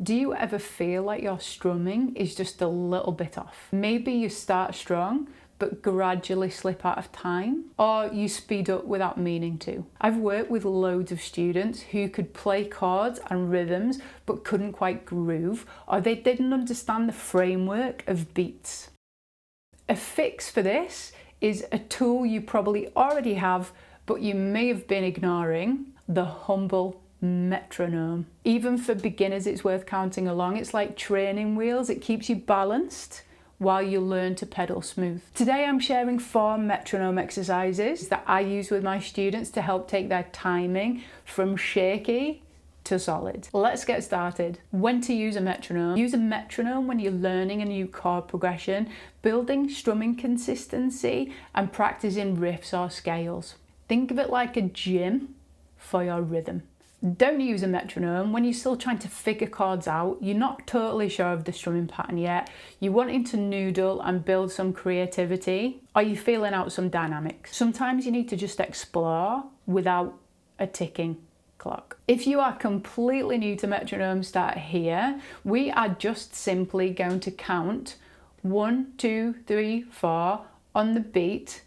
Do you ever feel like your strumming is just a little bit off? Maybe you start strong, but gradually slip out of time, or you speed up without meaning to. I've worked with loads of students who could play chords and rhythms, but couldn't quite groove, or they didn't understand the framework of beats. A fix for this is a tool you probably already have, but you may have been ignoring: the humble metronome. Even for beginners, it's worth counting along. It's like training wheels. It keeps you balanced while you learn to pedal smooth. Today I'm sharing 4 metronome exercises that I use with my students to help take their timing from shaky to solid. Let's get started. When to use a metronome. Use a metronome when you're learning a new chord progression, building strumming consistency, and practicing riffs or scales. Think of it like a gym for your rhythm. Don't use a metronome when you're still trying to figure chords out, you're not totally sure of the strumming pattern yet, you're wanting to noodle and build some creativity, or you're feeling out some dynamics. Sometimes you need to just explore without a ticking clock. If you are completely new to metronome, start here. We are just simply going to count 1, 2, 3, 4 on the beat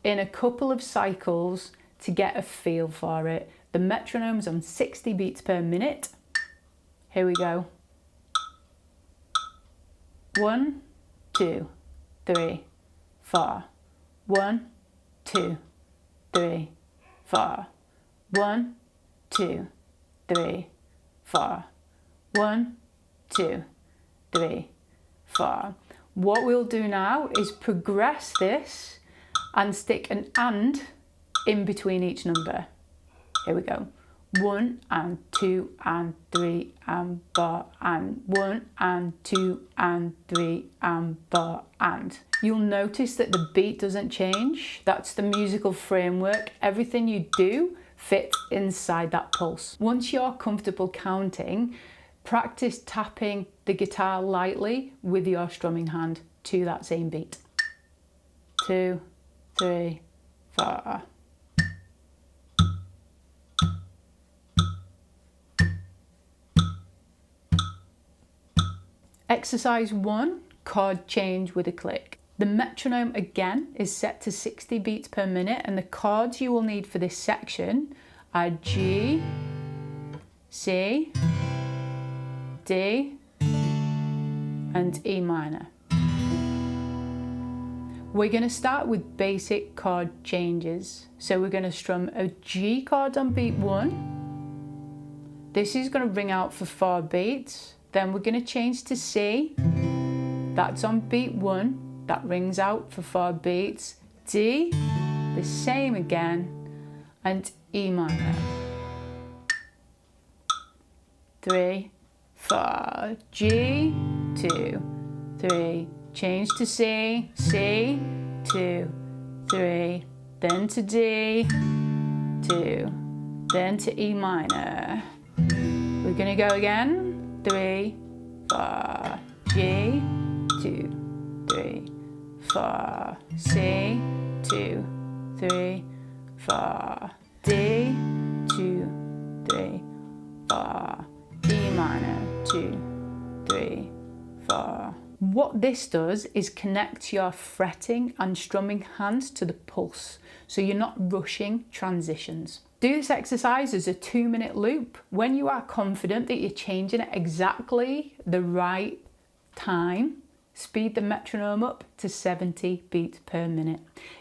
in a couple of cycles to get a feel for it. The metronome's on 60 beats per minute. Here we go. 1, 2, 3, 4. 1, 2, 3, 4. 1, 2, 3, 4. 1, 2, 3, 4. What we'll do now is progress this and stick an and in between each number. Here we go. 1 and 2 and 3 and 4 and 1 and 2 and 3 and 4 and. You'll notice that the beat doesn't change. That's the musical framework. Everything you do fits inside that pulse. Once you're comfortable counting, practice tapping the guitar lightly with your strumming hand to that same beat. 2, 3, 4. Exercise 1, chord change with a click. The metronome again is set to 60 beats per minute, and the chords you will need for this section are G, C, D, and E minor. We're going to start with basic chord changes. So we're going to strum a G chord on beat 1. This is going to ring out for 4 beats. Then we're going to change to C. That's on beat 1. That rings out for 4 beats. D, the same again, and E minor. 3, 4, G, 2, 3. Change to C, C, 2, 3. Then to D, 2. Then to E minor. We're going to go again. 3, 4, G, 2, 3, 4, C, 2, 3, 4, D, 2, 3, 4, E minor, 2, 3, 4. What this does is connect your fretting and strumming hands to the pulse, so you're not rushing transitions. Do this exercise as a 2-minute loop. When you are confident that you're changing at exactly the right time, speed the metronome up to 70 beats per minute.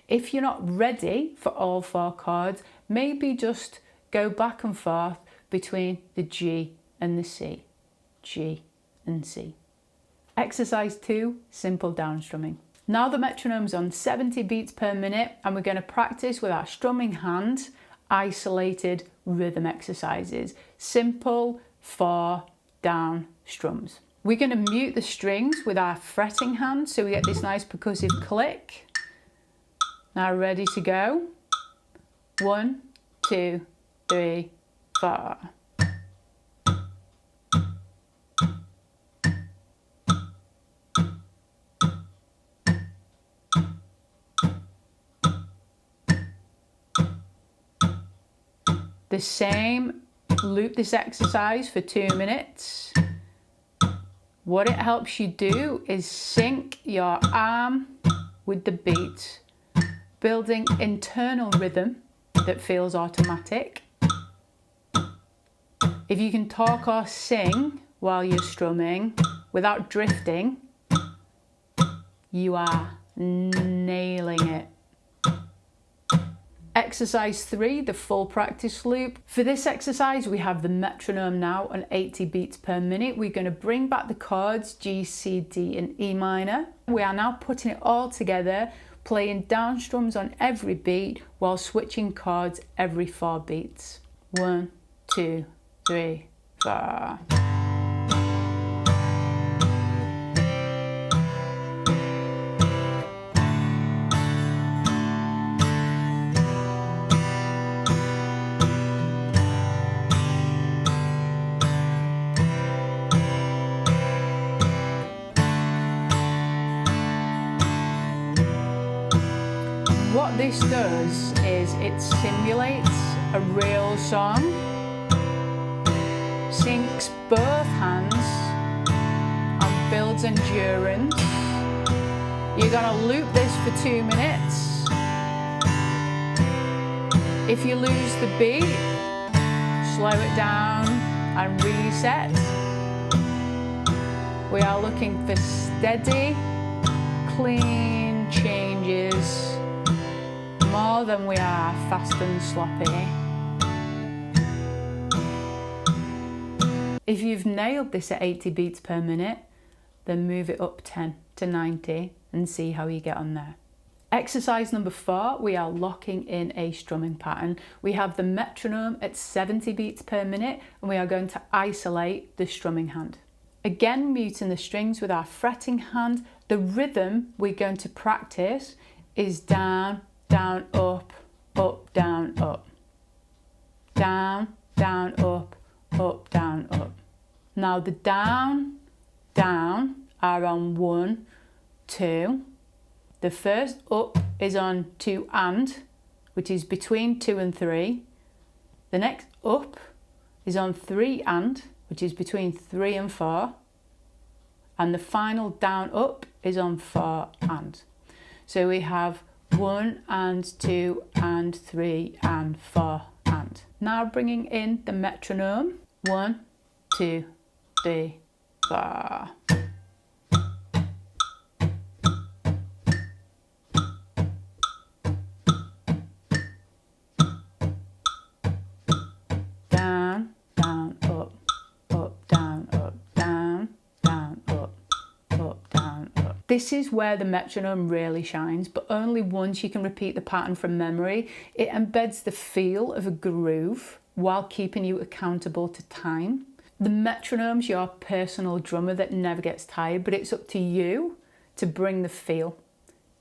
If you're not ready for all 4 chords, maybe just go back and forth between the G and the C. G and C. Exercise 2, simple down strumming. Now the metronome's on 70 beats per minute, and we're going to practice with our strumming hand isolated rhythm exercises. Simple 4 down strums. We're going to mute the strings with our fretting hand so we get this nice percussive click. Now ready to go. 1, 2, 3, 4. The same, loop this exercise for 2 minutes. What it helps you do is sync your arm with the beat, building internal rhythm that feels automatic. If you can talk or sing while you're strumming without drifting, you are nailing it. Exercise 3, the full practice loop. For this exercise, we have the metronome now on 80 beats per minute. We're going to bring back the chords G, C, D and E minor. We are now putting it all together, playing down strums on every beat while switching chords every 4 beats. 1, 2, 3, 4. What this does is it simulates a real song, syncs both hands and builds endurance. You're going to loop this for 2 minutes. If you lose the beat, slow it down and reset. We are looking for steady, clean changes, more than we are fast and sloppy. If you've nailed this at 80 beats per minute, then move it up 10 to 90 and see how you get on there. Exercise number 4, we are locking in a strumming pattern. We have the metronome at 70 beats per minute and we are going to isolate the strumming hand. Again, muting the strings with our fretting hand. The rhythm we're going to practice is down, down, up, up, down, up. Down, down, up, up, down, up. Now the down, down are on 1, 2. The first up is on 2 and, which is between 2 and 3. The next up is on 3 and, which is between 3 and 4. And the final down up is on 4 and. So we have 1 and 2 and 3 and 4 and. Now bringing in the metronome. 1, 2, 3, 4. Down, down, up, up, down, up, down, down, up, up, down, up. This is where the metronome really shines, but only once you can repeat the pattern from memory. It embeds the feel of a groove while keeping you accountable to time. The metronome's your personal drummer that never gets tired, but it's up to you to bring the feel.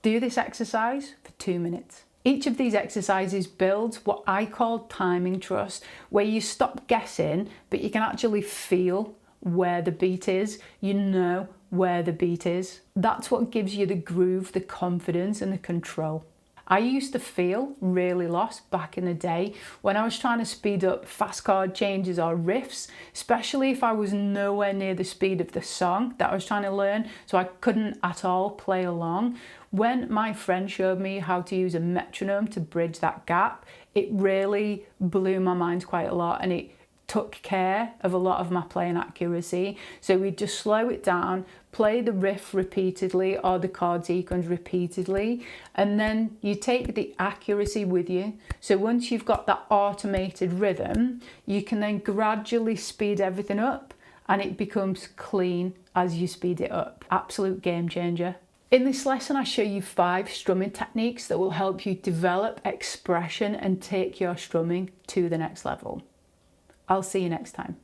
Do this exercise for 2 minutes. Each of these exercises builds what I call timing trust, where you stop guessing, but you can actually feel where the beat is. You know where the beat is. That's what gives you the groove, the confidence and the control. I used to feel really lost back in the day when I was trying to speed up fast chord changes or riffs, especially if I was nowhere near the speed of the song that I was trying to learn, so I couldn't at all play along. When my friend showed me how to use a metronome to bridge that gap, it really blew my mind quite a lot, and it took care of a lot of my playing accuracy. So we just slow it down, play the riff repeatedly or the chord sequence repeatedly, and then you take the accuracy with you. So once you've got that automated rhythm, you can then gradually speed everything up and it becomes clean as you speed it up. Absolute game changer. In this lesson, I show you 5 strumming techniques that will help you develop expression and take your strumming to the next level. I'll see you next time.